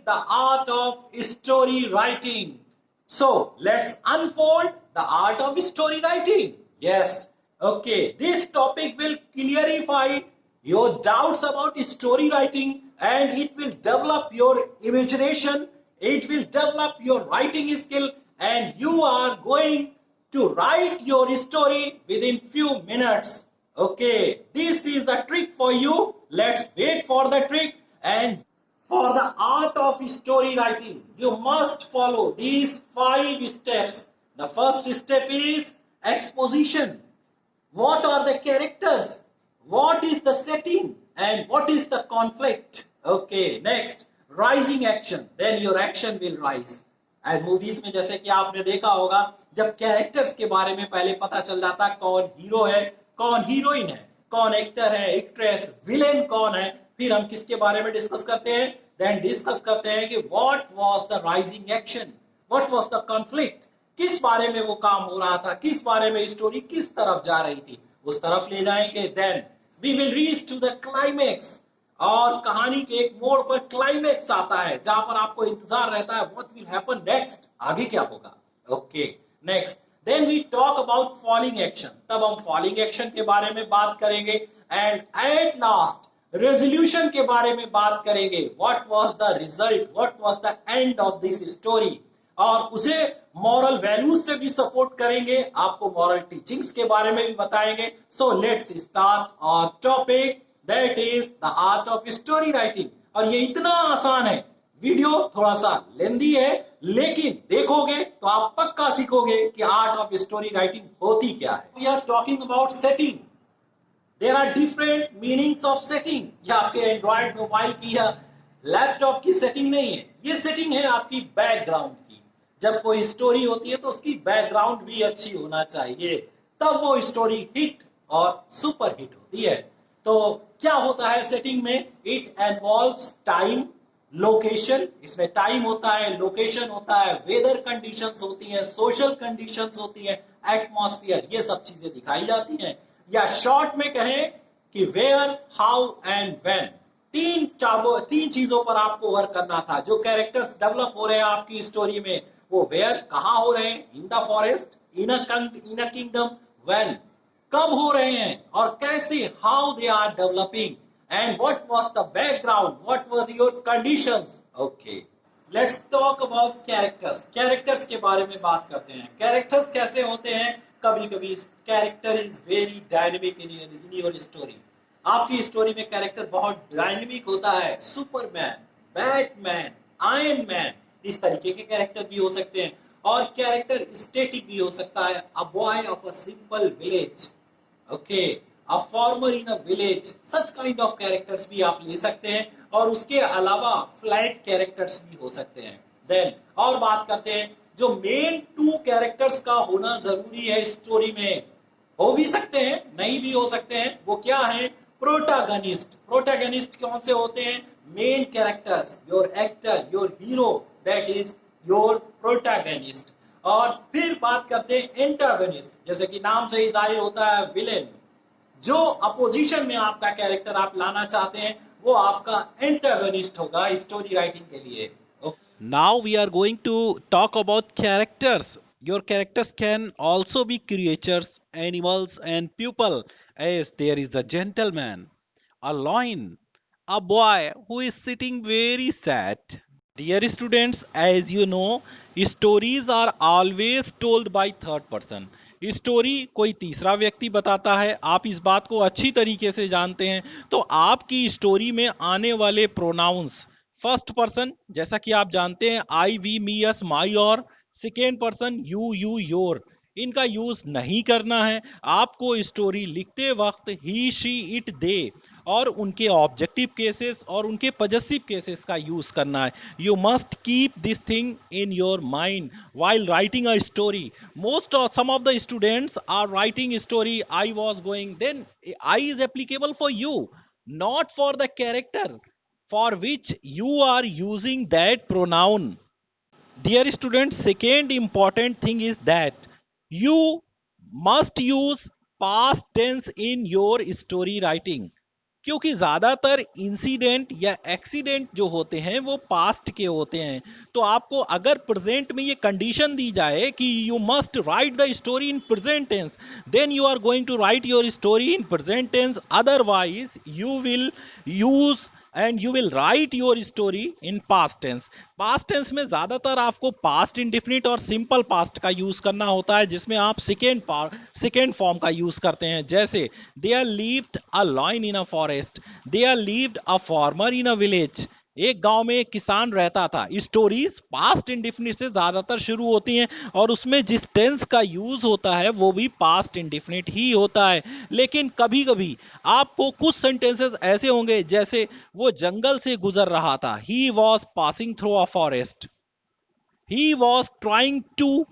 the art of story writing. So let's unfold the art of story writing. Yes, okay, this topic will clarify your doubts about story writing, and it will develop your imagination, it will develop your writing skill, and you are going to write your story within few minutes. Okay, this is the trick for you. Let's wait for the trick. And for the art of story writing, you must follow these 5 steps. The first step is exposition. What are the characters? What is the setting? And what is the conflict? Okay, next, rising action. Then your action will rise. As movies में जैसे कि आपने देखा होगा, जब characters के बारे में पहले पता चल जाता कौन हीरो है, कौन हीरोइन है, कौन एक्टर है, एक्ट्रेस, विलेन कौन है, फिर हम किसके बारे में डिस्कस करते हैं, देन डिस्कस करते हैं कि what was the rising action, what was the conflict, किस बारे में वो काम हो रहा था, किस बारे में स्टोरी किस तरफ जा रही थी, उस तरफ ले जाएंगे. Then we will reach to the climax. और कहानी के एक मोड़ पर क्लाइमेक्स आता है जहां पर आपको इंतजार रहता है व्हाट विल हैपन नेक्स्ट, आगे क्या होगा. Okay, next, then we talk about falling action. तब हम फॉलिंग एक्शन के बारे में बात करेंगे. एंड एट लास्ट रेजोल्यूशन के बारे में बात करेंगे. What was the result, what was the end of this story. और उसे मॉरल वैल्यूज से भी सपोर्ट करेंगे, आपको मॉरल टीचिंग्स के बारे में भी बताएंगे. So let's start our topic, that is the art of story writing. और ये इतना आसान है, वीडियो थोड़ा सा लेंदी है, लेकिन देखोगे तो आप पक्का सीखोगे कि आर्ट ऑफ स्टोरी राइटिंग होती क्या है. We are talking about setting. There are different meanings of setting. ये आपके एंड्रॉइड मोबाइल की या लैपटॉप की सेटिंग नहीं है, ये सेटिंग है आपकी बैकग्राउंड की. जब कोई स्टोरी होती है तो उसकी बैकग्राउंड भी अच्छी होना चाहिए, तब वो स्टोरी हिट और सुपर हिट होती है. तो क्या होता है सेटिंग में, इट इन्वॉल्व्स टाइम, लोकेशन, इसमें टाइम होता है, लोकेशन होता है, वेदर कंडीशंस होती हैं, सोशल कंडीशंस होती हैं, एटमॉस्फेयर, ये सब चीजें दिखाई जाती हैं. या शॉर्ट में कहें कि वेयर, हाउ एंड व्हेन. तीन चीजों पर आपको वर्क करना था. जो कैरेक्टर्स डेवलप हो रहे हैं आपकी स्टोरी में, वो वेयर, कहां हो रहे हैं, in the forest, in a kingdom, when, कब हो रहे हैं और कैसे, how they are developing, and what was the background, what were your conditions. Okay, let's talk about characters. Characters के बारे में बात करते हैं. कैरेक्टर्स कैसे होते हैं, कभी कभी character is very dynamic in your story. आपकी स्टोरी में कैरेक्टर बहुत डायनेमिक होता है. सुपरमैन, बैटमैन, आयरन मैन, इस तरीके के कैरेक्टर भी हो सकते हैं. और कैरेक्टर स्टैटिक भी हो सकता है. A boy of a simple village, okay, a farmer in a village, such kind of characters भी आप ले सकते हैं. और उसके अलावा फ्लैट कैरेक्टर्स भी हो सकते हैं. देन और बात करते हैं, जो मेन 2 कैरेक्टर्स का होना जरूरी है स्टोरी में, हो भी सकते हैं, नहीं भी हो सकते हैं. वो क्या है, प्रोटैगनिस्ट. प्रोटैगनिस्ट कौन से होते हैं, main characters, your actor, your hero, that is your protagonist. और फिर बात करते हैं एंटागनिस्ट. जैसे कि नाम से ही जाहिर होता है, विलेन. जो अपोजिशन में आपका कैरेक्टर आप लाना चाहते हैं, वो आपका एंटागनिस्ट होगा स्टोरी राइटिंग के लिए. Now we are going to talk about characters. Your characters can also be creatures, animals and people, as there is a gentleman, a lion, a boy who is sitting very sad. Dear students, as you know, stories are always told by third person. Story कोई तीसरा व्यक्ति बताता है, आप इस बात को अच्छी तरीके से जानते हैं. तो आपकी स्टोरी में आने वाले प्रोनाउंस, फर्स्ट पर्सन जैसा कि आप जानते हैं, आई, वी, मी, अस, माई, और second person you, you, your, इनका यूज नहीं करना है. आपको स्टोरी लिखते वक्त ही, शी, इट, दे और उनके ऑब्जेक्टिव केसेस और उनके पजेसिव केसेस का यूज करना है. You must keep this thing in your mind while writing a story. Some of the students are writing story, I was going, then I is applicable for you, not for the character for which you are using that pronoun. Dear students, second important thing is that you must use past tense in your story writing. क्योंकि ज्यादातर incident या accident जो होते हैं वो past के होते हैं। तो आपको अगर प्रेजेंट में ये कंडीशन दी जाए कि you must write the story in present tense, then you are going to write your story in present tense, otherwise you will use and you will write your story in past tense. Past tense में ज्यादातर आपको past indefinite और simple past का use करना होता है, जिसमें आप सेकेंड फॉर्म का यूज करते हैं। जैसे there lived a lion in a forest, there lived a farmer in a village. एक गांव में एक किसान रहता था। स्टोरीज पास्ट इंडेफिनिट से ज्यादातर शुरू होती हैं और उसमें जिस टेंस का यूज होता है वो भी पास्ट इंडेफिनिट ही होता है। लेकिन कभी कभी आपको कुछ सेंटेंसेस ऐसे होंगे, जैसे वो जंगल से गुजर रहा था, he was passing through a forest, he was trying to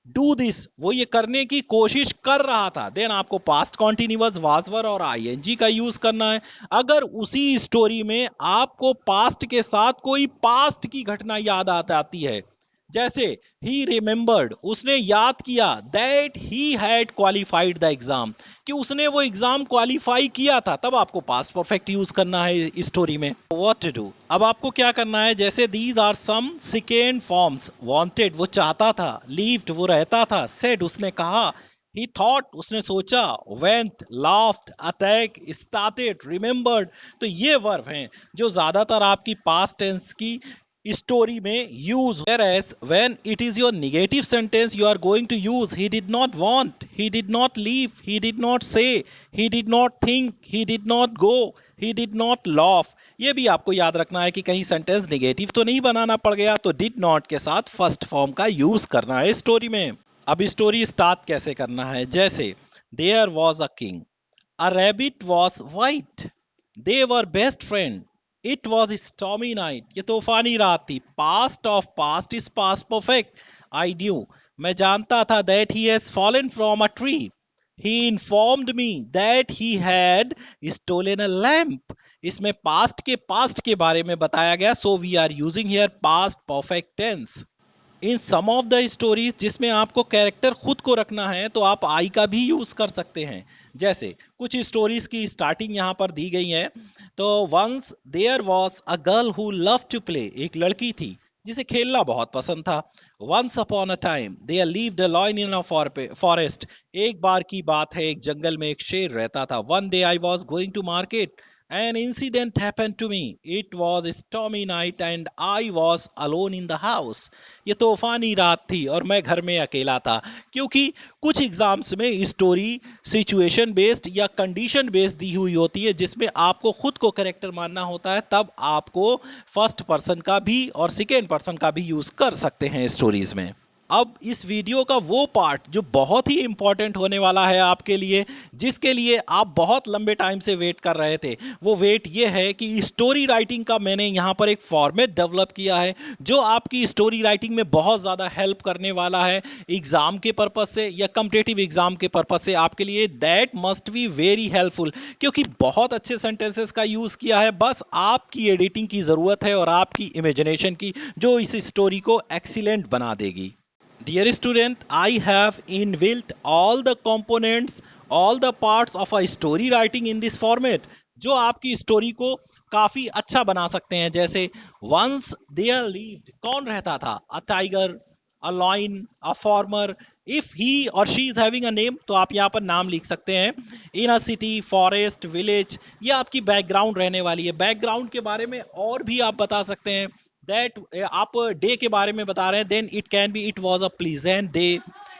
do this, वो ये करने की कोशिश कर रहा था। देन आपको पास्ट कॉन्टिन्यूअस वाज वर और आईएनजी का यूज करना है। अगर उसी स्टोरी में आपको पास्ट के साथ कोई पास्ट की घटना याद आती है, जैसे ही रिमेंबर्ड, उसने याद किया, that he had qualified the exam, कि उसने वो एग्जाम क्वालिफाई किया था, तब आपको पास्ट परफेक्ट यूज करना है स्टोरी में। व्हाट टू डू, अब आपको क्या करना है, जैसे these are some second forms. Wanted वो चाहता था, लीव्ड वो रहता था, सेड उसने कहा, ही थॉट उसने सोचा, went laughed attack started remembered. तो ये वर्ब हैं जो ज्यादातर आपकी पास्ट टेंस की स्टोरी में use. whereas when it is your negative sentence you are going to use he did not want, he did not leave, he did not say, he did not think, he did not go, he did not laugh। ये भी आपको याद रखना है कि कहीं sentence negative तो नहीं बनाना पड़ गया, तो डिड नॉट के साथ फर्स्ट फॉर्म का यूज करना है स्टोरी में। अब स्टोरी स्टार्ट कैसे करना है, जैसे there was a king, a rabbit was white, they were best friend, it was stormy night, ये तूफानी रात थी। Past of past is past perfect. I knew, मैं जानता था, that he has fallen from a tree, he informed me that he had stolen a lamp. इसमें past के बारे में बताया गया, so we are using here past perfect tense. In some of the stories जिसमें आपको कैरेक्टर खुद को रखना है, तो आप आई का भी यूज कर सकते हैं। जैसे कुछ स्टोरीज की स्टार्टिंग यहाँ पर दी गई है। तो once there was a girl who love to play, एक लड़की थी जिसे खेलना बहुत पसंद था। Once upon a time there lived a lion in a forest, एक बार की बात है, एक जंगल में एक शेर रहता था। One day I was going to market, an incident happened to me, it was a stormy night and I was alone in the house। ये तूफानी रात थी और मैं घर में अकेला था। क्योंकि कुछ एग्जाम्स में स्टोरी सिचुएशन बेस्ड या कंडीशन बेस्ड दी हुई होती है, जिसमें आपको खुद को कैरेक्टर मानना होता है, तब आपको फर्स्ट पर्सन का भी और सेकेंड पर्सन का भी यूज कर सकते हैं स्टोरीज में। अब इस वीडियो का वो पार्ट जो बहुत ही इंपॉर्टेंट होने वाला है आपके लिए, जिसके लिए आप बहुत लंबे टाइम से वेट कर रहे थे, वो वेट ये है कि स्टोरी राइटिंग का मैंने यहाँ पर एक फॉर्मेट डेवलप किया है जो आपकी स्टोरी राइटिंग में बहुत ज़्यादा हेल्प करने वाला है एग्जाम के पर्पज से या कम्पिटेटिव एग्जाम के पर्पज से आपके लिए। That must be very helpful, क्योंकि बहुत अच्छे सेंटेंसेस का यूज़ किया है, बस आपकी एडिटिंग की ज़रूरत है और आपकी इमेजिनेशन की, जो इस स्टोरी को एक्सीलेंट बना देगी। Dear student, I have inbuilt all the components, all the parts of a story writing in this format, जो आपकी स्टोरी को काफी अच्छा बना सकते हैं। जैसे once there lived, कौन रहता था, a tiger, a lion, a farmer। if he or she is having a name, तो आप यहाँ पर नाम लिख सकते हैं। in a city, forest, village, ये आपकी बैकग्राउंड रहने वाली है। बैकग्राउंड के बारे में और भी आप बता सकते हैं। दैट आप डे के बारे में बता रहे हैं, then it can be it was a pleasant day,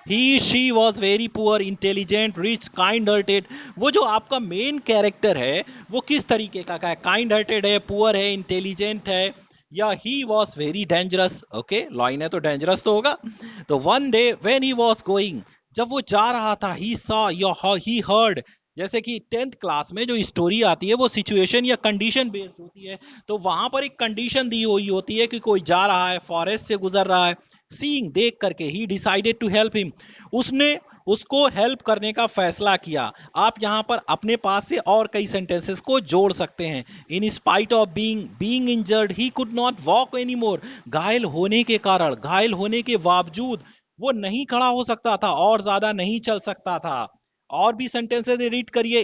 he she was very poor, intelligent, rich, kind hearted. वो जो आपका मेन कैरेक्टर है वो किस तरीके का है, काइंड हार्टेड है, पुअर है, इंटेलिजेंट है, या he was very dangerous. Okay, line है तो डेंजरस तो होगा। तो one day when he was going, जब वो जा रहा था, ही सॉ या ही हर्ड। जैसे कि 10th क्लास में जो स्टोरी आती है वो सिचुएशन या कंडीशन बेस्ड होती है, तो वहां पर एक कंडीशन दी हुई होती है कि कोई जा रहा है, फॉरेस्ट से गुजर रहा है, सीइंग देख करके, he decided to help him, उसने उसको हेल्प करने का फैसला किया। आप यहां पर अपने पास से और कई सेंटेंसेस को जोड़ सकते हैं। In spite of being injured he could not walk any more, घायल होने के कारण, घायल होने के बावजूद वो नहीं खड़ा हो सकता था और ज्यादा नहीं चल सकता था। और भी सेंटेंसेस रीड करिए।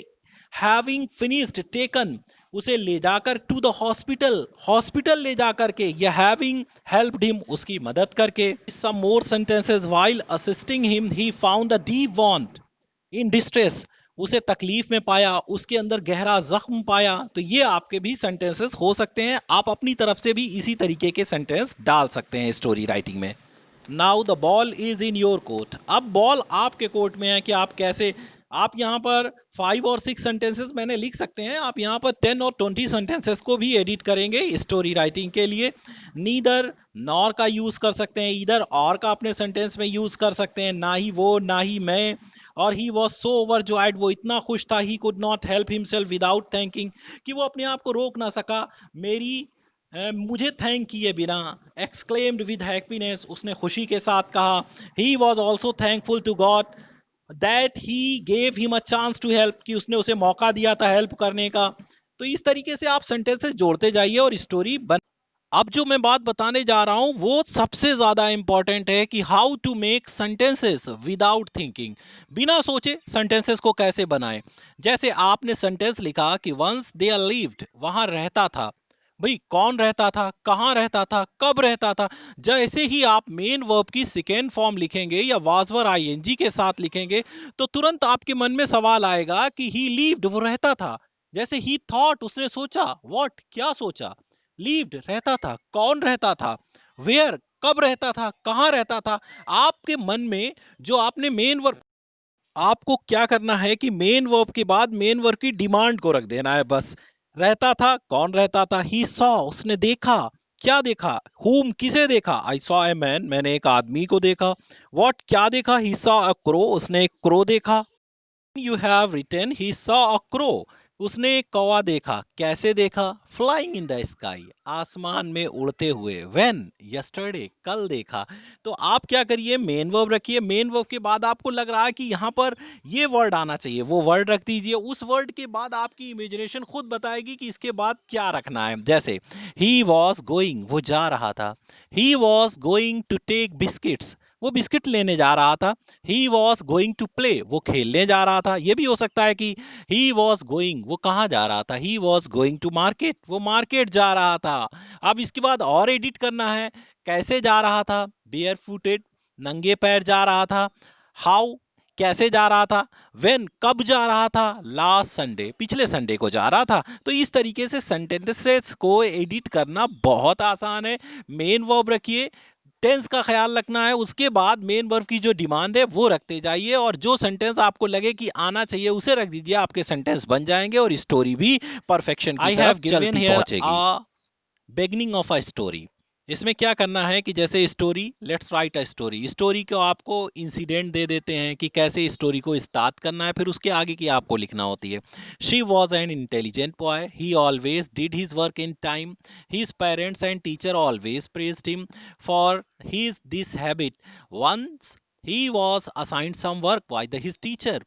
हैविंग फिनिश्ड टेकन, उसे ले जाकर टू द हॉस्पिटल, हॉस्पिटल ले जाकर के, या हैविंग हेल्प्ड हिम, उसकी मदद करके। Some more sentences, while assisting him he found the deep want in distress, उसे तकलीफ में पाया, उसके अंदर गहरा जख्म पाया। तो ये आपके भी सेंटेंसेस हो सकते हैं, आप अपनी तरफ से भी इसी तरीके के सेंटेंस डाल सकते हैं स्टोरी राइटिंग में। Now the ball is in your court, अब बॉल आपके कोर्ट में है कि आप कैसे, आप यहाँ पर 5 और 6 सेंटेंसेस मैंने लिख सकते हैं, आप यहाँ पर 10 और 20 सेंटेंसेस को भी एडिट करेंगे स्टोरी राइटिंग के लिए। नीदर नॉर का यूज कर सकते हैं, इधर और का अपने सेंटेंस में यूज कर सकते हैं, ना ही वो ना ही मैं। और ही वॉज सो ओवरजॉयड, वो इतना खुश था, he could not help himself without thanking, कि वो अपने आप को रोक ना सका मुझे थैंक किए बिना। एक्सक्लेम्ड विद हैप्पीनेस, उसने खुशी के साथ कहा। He was also thankful to God that he gave him a chance to help, कि उसने उसे मौका दिया था हेल्प करने का। तो इस तरीके से आप सेंटेंसेस जोड़ते जाइए और स्टोरी बन। अब जो मैं बात बताने जा रहा हूं वो सबसे ज्यादा इंपॉर्टेंट है कि how to make sentences without thinking, बिना सोचे सेंटेंसेस को कैसे बनाएं। जैसे आपने सेंटेंस लिखा कि वंस दे लिव्ड, वहां रहता था, भाई कौन रहता था, कहां रहता था, कब रहता था। जैसे ही आप मेन वर्ब की सेकेंड फॉर्म लिखेंगे या वाजवर आईएनजी के साथ लिखेंगे तो तुरंत आपके मन में सवाल आएगा कि ही लिव्ड, वो रहता था। जैसे ही थॉट, उसने सोचा, व्हाट, क्या सोचा, लिव्ड रहता था, कौन रहता था, वेयर कब रहता था, कहां रहता था। आपके मन में जो आपने मेन वर्ब, आपको क्या करना है कि मेन वर्ब के बाद मेन वर्ब की डिमांड को रख देना है बस। रहता था, कौन रहता था, ही सॉ, उसने देखा, क्या देखा, हुम, किसे देखा, आई सॉ ए मैन, मैंने एक आदमी को देखा। व्हाट, क्या देखा, ही सॉ अ क्रो, उसने एक क्रो देखा। You have written he saw a crow, उसने एक कौवा देखा, कैसे देखा, फ्लाइंग इन द स्काई, आसमान में उड़ते हुए। व्हेन, यस्टरडे, कल देखा। तो आप क्या करिए, मेन वर्ब रखिए, मेन वर्ब के बाद आपको लग रहा है कि यहाँ पर ये वर्ड आना चाहिए, वो वर्ड रख दीजिए। उस वर्ड के बाद आपकी इमेजिनेशन खुद बताएगी कि इसके बाद क्या रखना है। जैसे ही वॉज गोइंग, वो जा रहा था, he was going to take biscuits, वो बिस्किट लेने जा रहा था। He was going to play, वो खेलने जा रहा था। ये भी हो सकता है कि ही वॉज गोइंग, वो कहाँ जा रहा था, he was going to market, वो मार्केट जा रहा था। अब इसके बाद और एडिट करना है, कैसे जा रहा था, बेयर फुटेड, नंगे पैर जा रहा था। हाउ, कैसे जा रहा था। वेन, कब जा रहा था, लास्ट संडे, पिछले संडे को जा रहा था। तो इस तरीके से सेंटेंसेस को एडिट करना बहुत आसान है। मेन वर्ब रखिए, टेंस का ख्याल रखना है, उसके बाद मेन वर्ब की जो डिमांड है वो रखते जाइए, और जो सेंटेंस आपको लगे कि आना चाहिए उसे रख दीजिए, आपके सेंटेंस बन जाएंगे और स्टोरी भी परफेक्शन की तरफ चलती पहुंचेगी। बिगनिंग ऑफ अ स्टोरी, इसमें क्या करना है कि जैसे story, let's write a story, story को आपको इंसिडेंट दे देते हैं कि कैसे स्टोरी को स्टार्ट करना है, फिर उसके आगे की आपको लिखना होती है। She was an intelligent boy, he always did his work in time, his parents and teacher always praised him for his this habit. Once he was assigned some work by his teacher.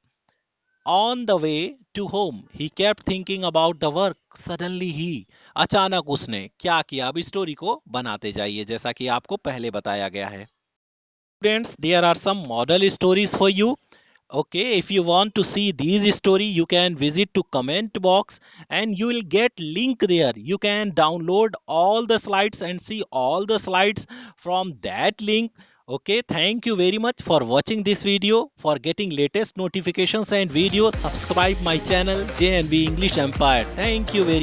On the way to home, he kept thinking about the work. Suddenly he, अचानक उसने क्या किया। अब story को बनाते जाइए जैसा कि आपको पहले बताया गया है। Students, there are some model stories for you. Okay, if you want to see these story, you can visit to comment box and you will get link there. You can download all the slides and see all the slides from that link. Okay, thank you very much for watching this video. For getting latest notifications and videos, subscribe my channel JNB English Empire. Thank you very much.